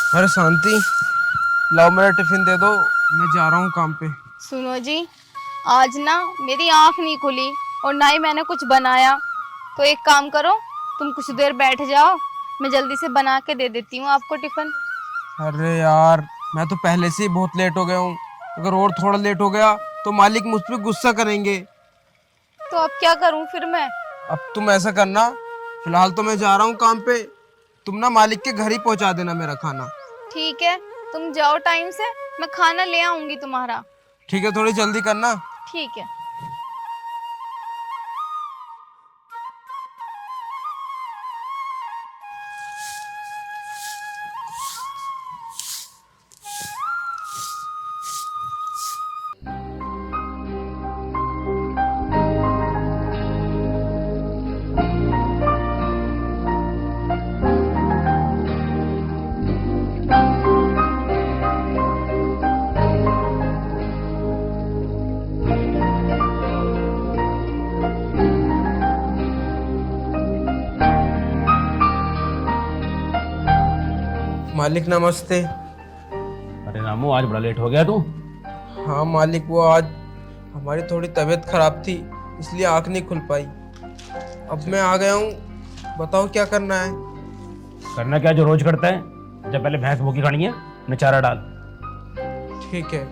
अरे शांति, लाओ मेरा टिफिन दे दो, मैं जा रहा हूँ काम पे। सुनो जी, आज ना मेरी आंख नहीं खुली और ना ही मैंने कुछ बनाया। तो एक काम करो, तुम कुछ देर बैठ जाओ, मैं जल्दी से बना के दे देती हूँ आपको टिफिन। अरे यार, मैं तो पहले से ही बहुत लेट हो गया हूँ। अगर और थोड़ा लेट हो गया तो मालिक मुझ पे गुस्सा करेंगे। तो अब क्या करूँ फिर मैं? अब तुम ऐसा करना, फिलहाल तो मैं जा रहा हूँ काम पे, तुम ना मालिक के घर ही पहुँचा देना मेरा खाना। ठीक है, तुम जाओ टाइम से, मैं खाना ले आऊंगी तुम्हारा। ठीक है, थोड़ी जल्दी करना। ठीक है। मालिक नमस्ते। अरे रामू, आज बड़ा लेट हो गया तू। हाँ मालिक, वो आज हमारी थोड़ी तबीयत खराब थी, इसलिए आँख नहीं खुल पाई। अब मैं आ गया हूँ, बताओ क्या करना है। करना क्या जो रोज करता है। जब पहले भैंस भूखी खानी है, न चारा डाल। ठीक है।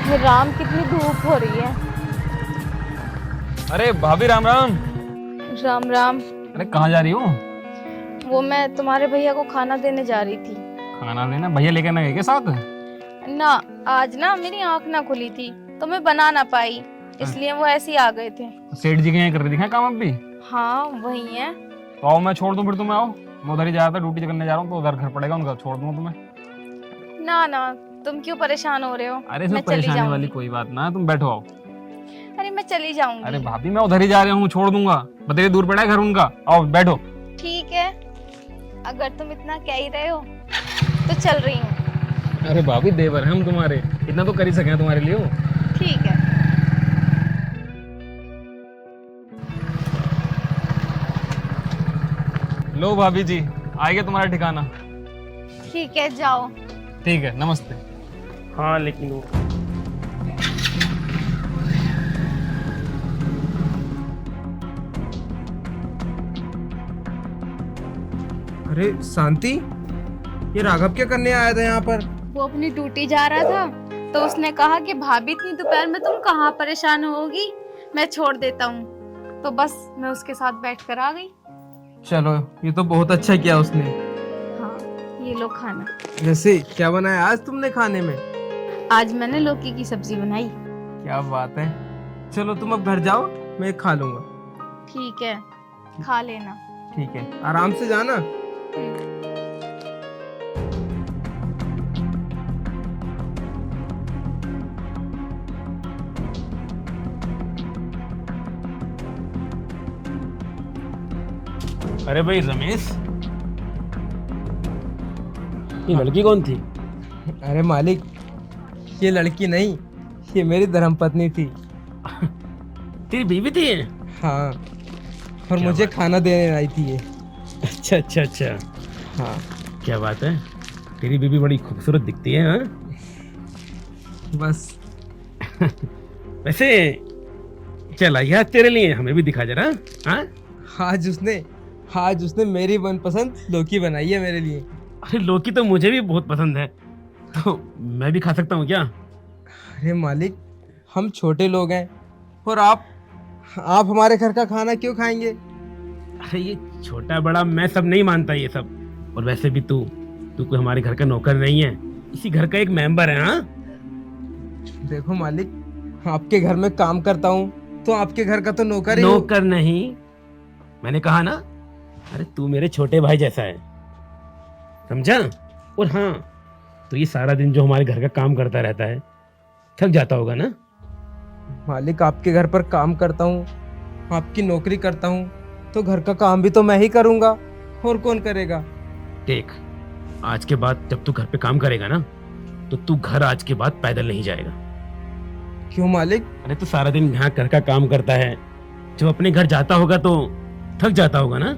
ये राम, कितनी धूप हो रही है। अरे भाभी, राम राम। राम राम। अरे कहाँ जा रही हूँ? वो मैं तुम्हारे भैया को खाना देने जा रही थी। खाना देना? भैया लेकर ना गए क्या साथ? ना, आज ना मेरी आंख ना खुली थी तो मैं बना ना पाई, इसलिए वो ऐसे ही आ गए थे। सेठ जी के यहाँ कर रही दिखा काम अब भी? हाँ वही है। तो आओ, मैं छोड़ दूँ फिर तुम्हें। आओ, मैं उधर ही जा रहा था, ड्यूटी करने जा रहा हूँ, तो उधर घर पड़ेगा उनका, छोड़ दूंगा तुम्हें। ना ना, तुम क्यों परेशान हो रहे हो? अरे मैं इसमें चली परेशानी वाली जाऊंगी। कोई बात ना है, तुम बैठो आओ। अरे मैं चली जाऊंगी। अरे भाभी, मैं उधर ही जा रहा हूँ, छोड़ दूंगा। बतेरे दूर पड़ा है घर उनका। आओ बैठो। ठीक है, अगर तुम इतना कह ही रहे हो तो चल रही हूँ। अरे भाभी, देवर हैं हम तुम्हारे, इतना तो कर ही सके तुम्हारे लिए। ठीक है। लो भाभी जी, आ गया तुम्हारा ठिकाना। ठीक है, जाओ। ठीक है, नमस्ते। हाँ लेकिन वो अरे शांति, ये राघव क्या करने आया था यहाँ पर? वो अपनी ड्यूटी जा रहा था, तो उसने कहा कि भाभी इतनी दोपहर में तुम कहाँ परेशान होगी, मैं छोड़ देता हूँ। तो बस मैं उसके साथ बैठ कर आ गई। चलो, ये तो बहुत अच्छा किया उसने। हाँ, ये लो खाना। वैसे क्या बनाया आज तुमने खाने में? आज मैंने लौकी की सब्जी बनाई। क्या बात है। चलो तुम अब घर जाओ, मैं खा लूंगा। ठीक है, खा लेना। ठीक है, आराम से जाना। अरे भाई रमेश, ये लड़की कौन थी? अरे मालिक, ये लड़की नहीं, ये मेरी धर्मपत्नी थी। तेरी बीवी थी ये? हाँ, और मुझे खाना देने आई थी ये। अच्छा अच्छा अच्छा। हाँ। क्या बात है, तेरी बीवी बड़ी खूबसूरत दिखती है। हाँ बस वैसे चल आई आज तेरे लिए, हमें भी दिखा जरा। हाँ आज उसने मेरी मनपसंद लौकी बनाई है मेरे लिए। अरे लौकी तो मुझे भी बहुत पसंद है, तो मैं भी खा सकता हूँ क्या? अरे मालिक, हम छोटे लोग हैं और आप हमारे घर का खाना क्यों खाएंगे? अरे ये छोटा बड़ा मैं सब नहीं मानता ये सब। और वैसे भी तू कोई हमारे घर का नौकर नहीं है, इसी घर का एक मेंबर है। हाँ देखो मालिक, आपके घर में काम करता हूँ तो आपके घर का तो नौकर ही हूँ। नौकर नहीं, मैंने कहा ना, अरे तू मेरे छोटे भाई जैसा है, समझा? और हाँ, तो ये सारा दिन जो हमारे घर का काम करता रहता है, थक जाता होगा ना? मालिक, आपके घर पर काम करता हूँ, आपकी नौकरी करता हूँ, तो घर का काम भी तो मैं ही करूँगा, और कौन करेगा? देख, आज के बाद जब तू घर पे काम करेगा ना, तो तू घर आज के बाद पैदल नहीं जाएगा। क्यों मालिक? अरे तू सारा दिन यहाँ घर का काम करता है, जब अपने घर जाता होगा तो थक जाता होगा ना?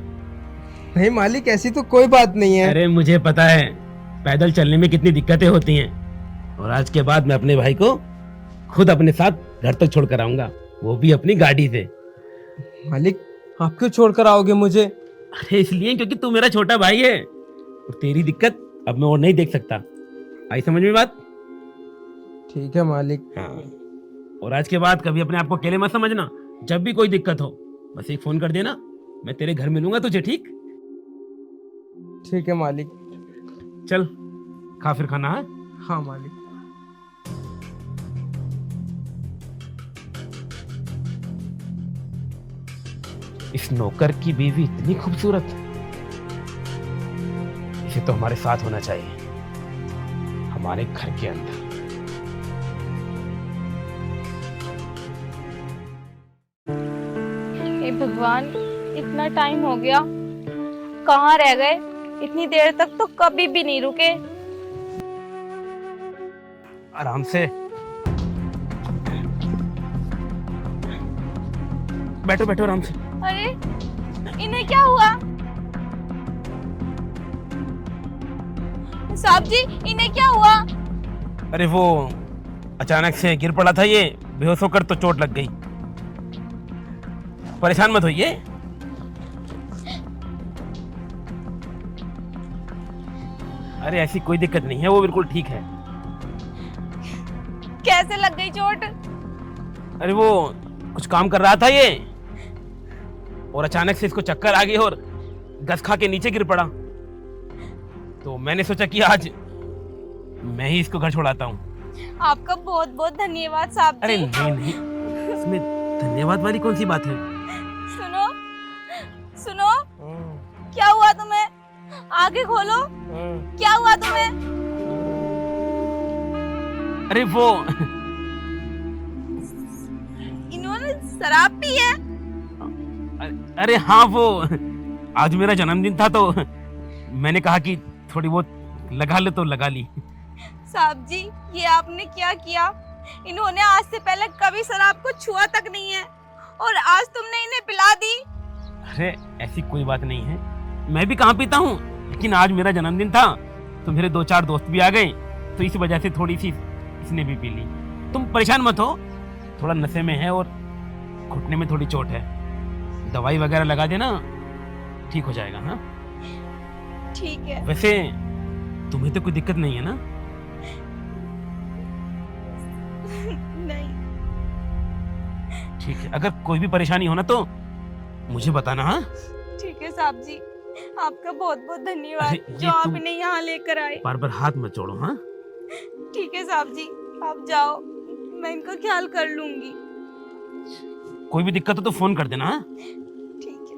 नहीं मालिक, ऐसी तो कोई बात नहीं है। अरे मुझे पता है पैदल चलने में कितनी दिक्कतें होती हैं, और आज के बाद मैं अपने भाई को खुद अपने साथ घर तक छोड़ कर आऊंगा, वो भी अपनी गाड़ी से। मालिक, आप क्यों छोड़ कर आओगे मुझे? अरे इसलिए क्योंकि तू मेरा छोटा भाई है, और तेरी दिक्कत अब मैं और नहीं देख सकता। आई समझ में बात? ठीक है मालिक। हाँ, और आज के बाद कभी अपने आप को अकेले मत समझना, जब भी कोई दिक्कत हो बस एक फोन कर देना, मैं तेरे घर मिलूंगा तुझे। ठीक ठीक है मालिक। चल खा फिर खाना है। हाँ मालिक। इस नौकर की बीवी इतनी खूबसूरत, इसे तो हमारे साथ होना चाहिए, हमारे घर के अंदर। हे भगवान, इतना टाइम हो गया, कहाँ रह गए? इतनी देर तक तो कभी भी नहीं रुके। आराम से बैठो बैठो आराम से। अरे इन्हें क्या हुआ? साहब जी, इन्हें क्या हुआ? अरे वो अचानक से गिर पड़ा था, ये बेहोश होकर तो चोट लग गई। परेशान मत होइए। अरे ऐसी कोई दिक्कत नहीं है, वो बिल्कुल ठीक है। कैसे लग गई चोट? अरे वो कुछ काम कर रहा था ये, और अचानक से इसको चक्कर आ गई और गस खा के नीचे गिर पड़ा, तो मैंने सोचा कि आज मैं ही इसको घर छोड़ाता हूँ। आपका बहुत बहुत धन्यवाद साहब जी। अरे नहीं नहीं, इसमें धन्यवाद वाली कौन सी बात है? सुनो सुनो, क्या हुआ तुम्हें? आगे खोलो, क्या हुआ तुम्हें? अरे वो इन्होंने शराब पी है? अरे हाँ, वो आज मेरा जन्मदिन था तो मैंने कहा कि थोड़ी बहुत लगा ले तो लगा ली। साहब जी, ये आपने क्या किया? इन्होंने आज से पहले कभी शराब को छुआ तक नहीं है, और आज तुमने इन्हें पिला दी। अरे ऐसी कोई बात नहीं है, मैं भी कहाँ पीता हूँ, लेकिन आज मेरा जन्मदिन था तो मेरे 2-4 दोस्त भी आ गए, तो इस वजह से थोड़ी सी इसने भी पी ली। तुम परेशान मत हो, थोड़ा नशे में है और घुटने में थोड़ी चोट है, दवाई वगैरह लगा देना, ठीक हो जाएगा। हाँ ठीक है। वैसे तुम्हें तो कोई दिक्कत नहीं है ना? नहीं। ठीक है, अगर कोई भी परेशानी हो ना तो मुझे बताना। हाँ ठीक है साहब जी, आपका बहुत बहुत धन्यवाद अरे, ये जो आप तुम इन्हें यहाँ लेकर आए। बार बार हाथ मत जोड़ो। हाँ ठीक है साहब जी, आप जाओ, मैं इनका ख्याल कर लूंगी। कोई भी दिक्कत हो तो फोन कर देना। हाँ ठीक है।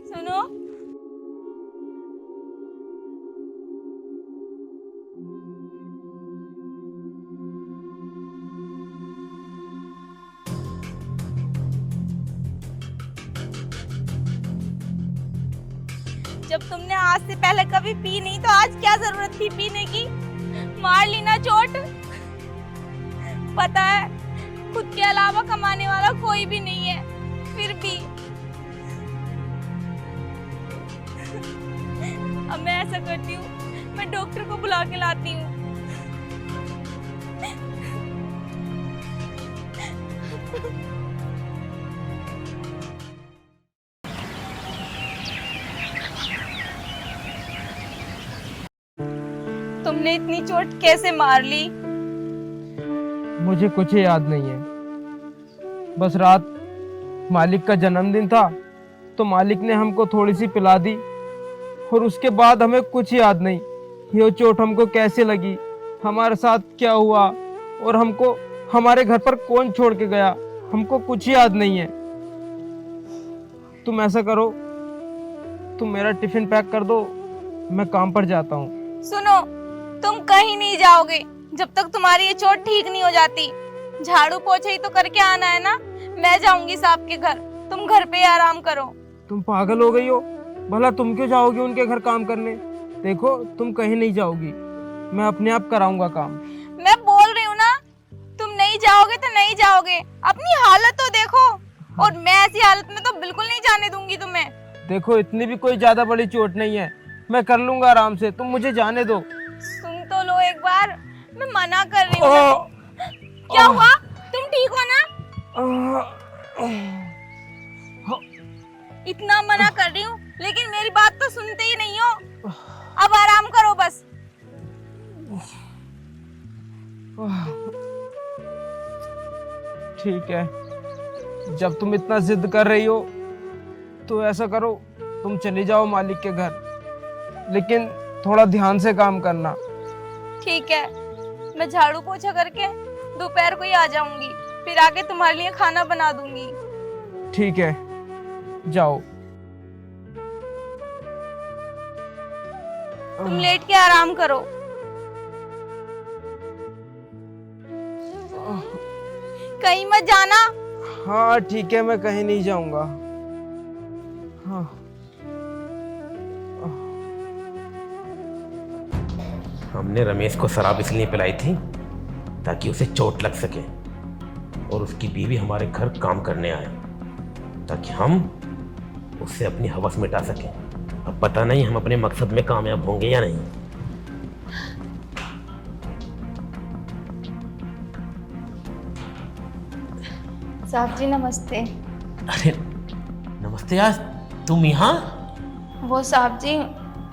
सुनो, जब तुमने आज से पहले कभी पी नहीं, तो आज क्या जरूरत थी पीने की? मार ली ना चोट। पता है खुद के अलावा कमाने वाला कोई भी नहीं है, फिर भी करती हूँ, मैं डॉक्टर को बुला के लाती हूँ। तुमने इतनी चोट कैसे मार ली? मुझे कुछ याद नहीं है। बस रात मालिक का जन्मदिन था तो मालिक ने हमको थोड़ी सी पिला दी और उसके बाद हमें कुछ याद नहीं। ये चोट हमको कैसे लगी, हमारे साथ क्या हुआ और हमको हमारे घर पर कौन छोड़ के गया, हमको कुछ याद नहीं है। तुम ऐसा करो, तुम मेरा टिफिन पैक कर दो, मैं काम पर जाता हूँ। सुनो, तुम कहीं नहीं जाओगे जब तक तुम्हारी ये चोट ठीक नहीं हो जाती। झाड़ू पोछा ही तो करके आना है ना। मैं जाऊंगी साहब के घर, तुम घर पे ही आराम करो। तुम पागल हो गई हो? भला तुम क्यों जाओगी उनके घर काम करने? देखो तुम कहीं नहीं जाओगी, मैं अपने आप कराऊंगा काम। मैं बोल रही हूँ ना, तुम नहीं जाओगे तो नहीं जाओगे। अपनी हालत तो देखो। और मैं ऐसी हालत में तो बिल्कुल नहीं जाने दूंगी तुम्हें। देखो इतनी भी कोई ज्यादा बड़ी चोट नहीं है, मैं कर लूंगा आराम से, तुम मुझे जाने दो। सुन तो लो एक बार, मैं मना कर रही हूँ। क्या हुआ? तुम ठीक हो ना? इतना मना कर रही हूँ लेकिन मेरी बात तो सुनते ही नहीं हो। अब आराम करो बस। ठीक है, जब तुम इतना जिद कर रही हो तो ऐसा करो, तुम चली जाओ मालिक के घर, लेकिन थोड़ा ध्यान से काम करना। ठीक है, मैं झाड़ू पोछा करके दोपहर को ही आ जाऊंगी, फिर आके तुम्हारे लिए खाना बना दूंगी। ठीक है, जाओ। तुम लेट के आराम करो। कहीं मत जाना। हाँ ठीक है, मैं कहीं नहीं जाऊंगा। हाँ हमने रमेश को शराब इसलिए पिलाई थी ताकि उसे चोट लग सके और उसकी बीवी हमारे घर काम करने आए ताकि हम उससे अपनी हवस मिटा सकें। अब पता नहीं हम अपने मकसद में कामयाब होंगे या नहीं। साहब जी नमस्ते। अरे नमस्ते, आज तुम यहाँ? वो साहब जी,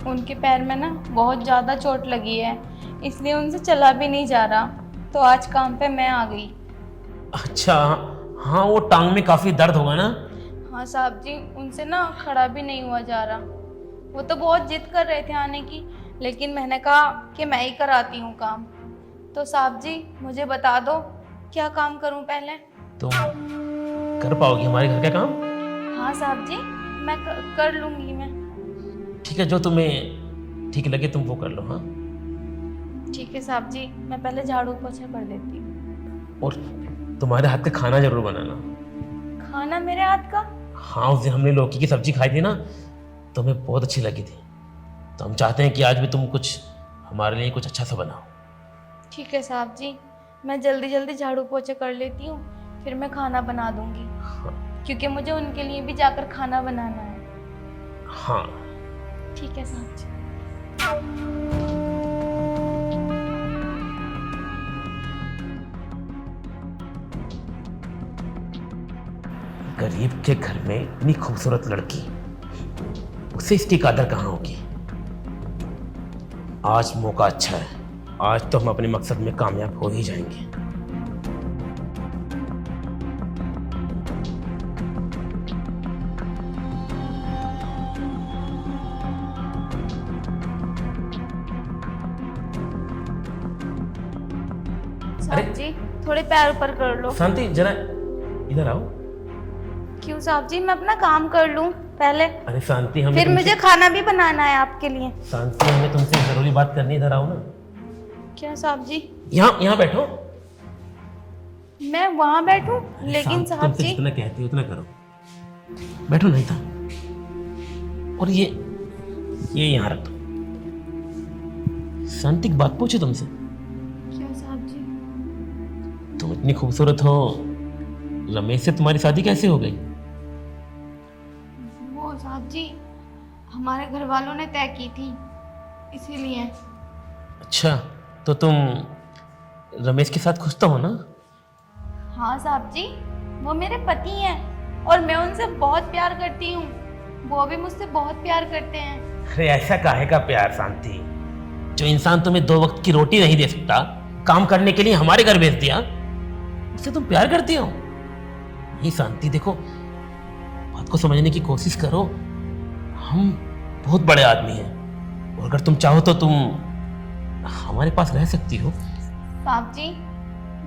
उनके पैर में ना बहुत ज़्यादा चोट लगी है, इसलिए उनसे चला भी नहीं जा रहा, तो आज काम पे मैं आ गई। अच्छा, हाँ वो टांग में काफी दर्द होगा ना? हाँ साहब जी, उनसे ना खड़ा भी नहीं हुआ जा रहा। वो तो बहुत जिद कर रहे थे आने की, लेकिन मैंने कहा कि मैं ही कराती हूँ काम। तो साहब जी मुझे बता दो क्या काम करूँ पहले? तुम कर पाओगी हमारे घर का काम? हाँ साहब जी, मैं कर लूँगी मैं। ठीक है, जो तुम्हें ठीक लगे तुम वो कर लो। हाँ ठीक है साहब जी, मैं पहले झाड़ू पोछा कर देती हूँ। और तुम्हारे हाथ का खाना जरूर बनाना। खाना मेरे हाथ का? हाँ, उस दिन हमने लौकी की सब्जी खाई थी ना, तो हमें बहुत अच्छी लगी थी, तो हम चाहते हैं कि आज भी तुम कुछ हमारे लिए कुछ अच्छा सा बनाओ। ठीक है साहब जी, मैं जल्दी जल्दी झाड़ू पोछा कर लेती हूँ, फिर मैं खाना बना दूंगी। हाँ क्योंकि मुझे उनके लिए भी जाकर खाना बनाना है। हाँ ठीक है साहब जी। गरीब के घर में इतनी खूबसूरत लड़की, उसे इसकी कदर कहाँ होगी। आज मौका अच्छा है, आज तो हम अपने मकसद में कामयाब हो ही जाएंगे। साहब जी थोड़े पैर ऊपर कर लो। शांति, जरा इधर आओ। क्यों साहब जी, मैं अपना काम कर लूं पहले, अरे शांति, हमें फिर तुमसे- मुझे खाना भी बनाना है आपके लिए। शांति, हमें तुमसे जरूरी बात करनी है, इधर आओ ना। क्या साहब जी? यहाँ बैठो। मैं वहाँ बैठूं? लेकिन साहब तुमसे जी। जितना कहती हो उतना करो। बैठो नहीं था। और ये यहाँ रख दो। शांति, एक बात पूछे तुमसे। क्या साहब जी? तुम इतनी खूबसूरत हो, रमेश से तुम्हारी शादी कैसे हो गई? वो साहब जी, हमारे घर वालों ने तय की थी इसीलिए। अच्छा, तो तुम रमेश के साथ खुश तो हो ना? हाँ साहब जी, वो मेरे पति हैं और मैं उनसे बहुत प्यार करती हूँ, वो भी मुझसे बहुत प्यार करते हैं। अरे ऐसा काहे का प्यार शांति? जो इंसान तुम्हें 2 वक्त की रोटी नहीं दे सकता, काम करने के लिए हमारे घर भेज दिया, उससे तुम प्यार करती हो? नहीं शांति, देखो बात को समझने की कोशिश करो। हम बहुत बड़े आदमी हैं और अगर तुम चाहो तो तुम हमारे पास रह सकती हो। साहब जी,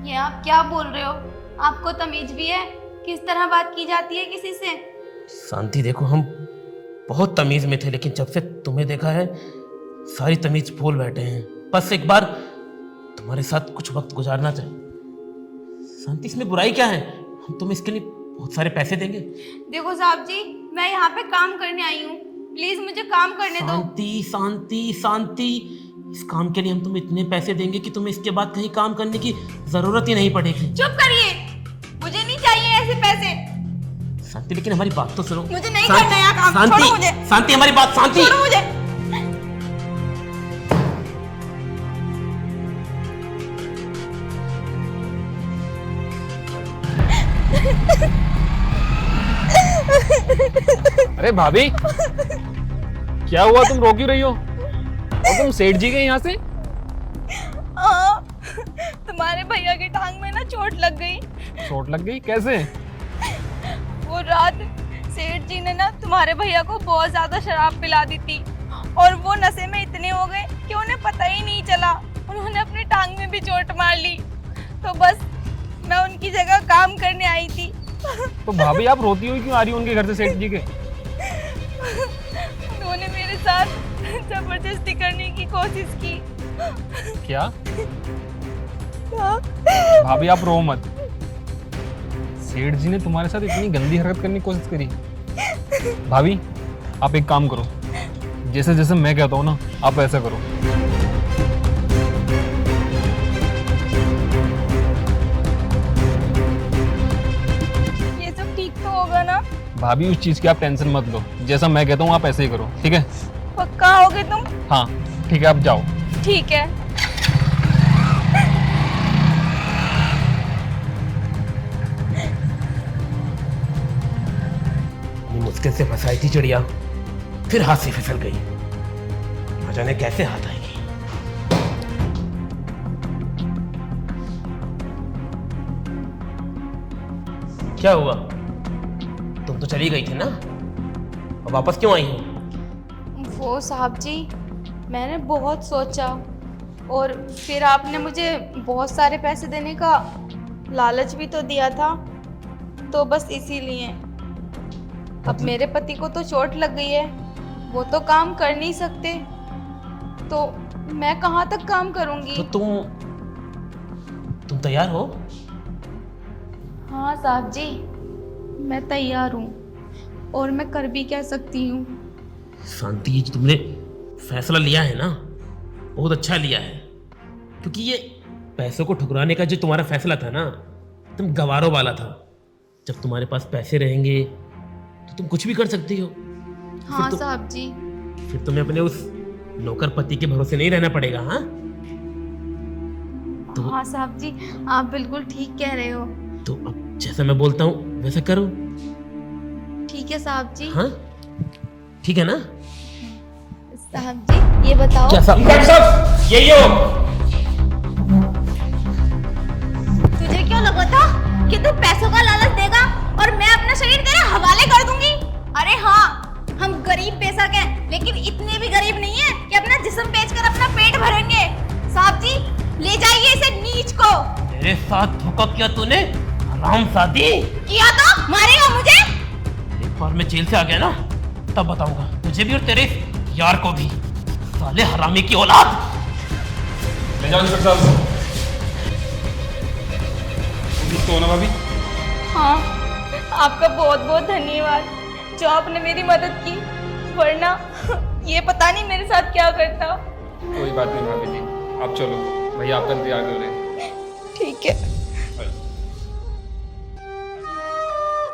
ये आप क्या बोल रहे हो? आपको तमीज भी है? किस तरह बात की जाती है किसी से? शांति देखो, हम बहुत तमीज में थे, लेकिन जब से तुम्हें देखा है सारी तमीज भूल बैठे हैं। बस एक बार तुम्हारे साथ कुछ वक्त गुजारना चाहिए। शांति, इसमें बुराई क्या है? हम तुम्हें इसके लिए बहुत सारे पैसे देंगे। देखो साहब जी, मैं यहाँ पे काम करने आई हूँ, प्लीज मुझे काम करने दो। शांति शांति शांति, इस काम के लिए हम तुम्हें इतने पैसे देंगे कि तुम्हें इसके बाद कहीं काम करने की जरूरत ही नहीं पड़ेगी। चुप करिए, मुझे नहीं चाहिए ऐसे पैसे। शांति लेकिन हमारी बात तो सुनो। मुझे नहीं करना यहाँ काम, शांति, छोड़ो मुझे। शांति हमारी बात, शांति। छोड़ो मुझे। अरे भाभी, क्या हुआ? तुम रो क्यों रही हो? और तुम सेठ जी गए यहाँ से? हाँ, तुम्हारे भैया की टांग में ना चोट लग गई। चोट लग गई? कैसे? वो रात सेठ जी ने ना तुम्हारे भैया को बहुत ज्यादा शराब पिला दी थी और वो नशे में इतने हो गए कि उन्हें पता ही नहीं चला। उन्होंने अपनी टांग में भी चोट मार ली। तो बस मैं उनकी जगह काम करने आई थी। तो भाभी आप रोती हुई क्यों आ रही हो उनके घर से सेठ जी के? उन्होंने मेरे साथ जबरदस्ती करने की कोशिश की। क्या? भाभी आप रो मत। सेठ जी ने तुम्हारे साथ इतनी गंदी हरकत करने की कोशिश करी? भाभी आप एक काम करो, जैसे जैसे मैं कहता हूँ ना आप ऐसा करो। ये सब ठीक तो होगा ना? भाभी उस चीज की आप टेंशन मत लो, जैसा मैं कहता हूँ आप ऐसे ही करो, ठीक है? पक्का होगे तुम? हाँ ठीक है, आप जाओ। ठीक है। मुश्किल से फंसाई थी चिड़िया, फिर हाथ से फिसल गई। न जाने कैसे हाथ आएगी। क्या हुआ? तुम तो चली गई थी ना, अब वापस क्यों आई हो? वो साहब जी, मैंने बहुत सोचा और फिर आपने मुझे बहुत सारे पैसे देने का लालच भी तो दिया था, तो बस इसीलिए। अब मेरे पति को तो चोट लग गई है, वो तो काम कर नहीं सकते, तो मैं कहाँ तक काम करूँगी? तो तुम तैयार हो? हाँ साहब जी, मैं तैयार हूँ और मैं कर भी क्या सकती हूँ। शांति, ये जो तुमने फैसला लिया है ना, बहुत अच्छा लिया है। क्योंकि ये पैसों को ठुकराने का जो तुम्हारा फैसला था ना, तुम गवारों वाला था। जब तुम्हारे पास पैसे रहेंगे तो तुम कुछ भी कर सकती हो। हाँ साहब जी। फिर तुम्हें अपने उस नौकर पति के भरोसे नहीं रहना पड़ेगा। हाँ तो हाँ साहब जी, आप बिल्कुल ठीक कह रहे हो। तो अब जैसा मैं बोलता हूँ वैसा करो। ठीक है साहब जी। हाँ ठीक है ना? साहब जी ये बताओ। क्या साहब? यही हो? तुझे क्यों लगा था कि तू पैसों का लालच देगा और मैं अपना शरीर तेरे हवाले कर दूंगी? अरे हाँ, हम गरीब बेशक हैं, लेकिन इतने भी गरीब नहीं है कि अपना जिस्म बेचकर अपना पेट भरेंगे। साहब जी ले जाइए इसे नीच को। तेरे साथ धोखा किया तूने, हरामजादी। किया तो मारेगा मुझे? एक बार मैं जेल से आ गया ना, तब बताऊंगा तुझे भी और तेरे यार को भी। साले हरामी की औलाद। ले जाओ इंस्पेक्टर साहब। तो ना भाभी? हाँ, आपका बहुत बहुत धन्यवाद जो आपने मेरी मदद की, वरना ये पता नहीं मेरे साथ क्या करता। कोई बात नहीं भाभी जी, आप चलो, भैया आपका इंतजार कर रहे हैं। ठीक है।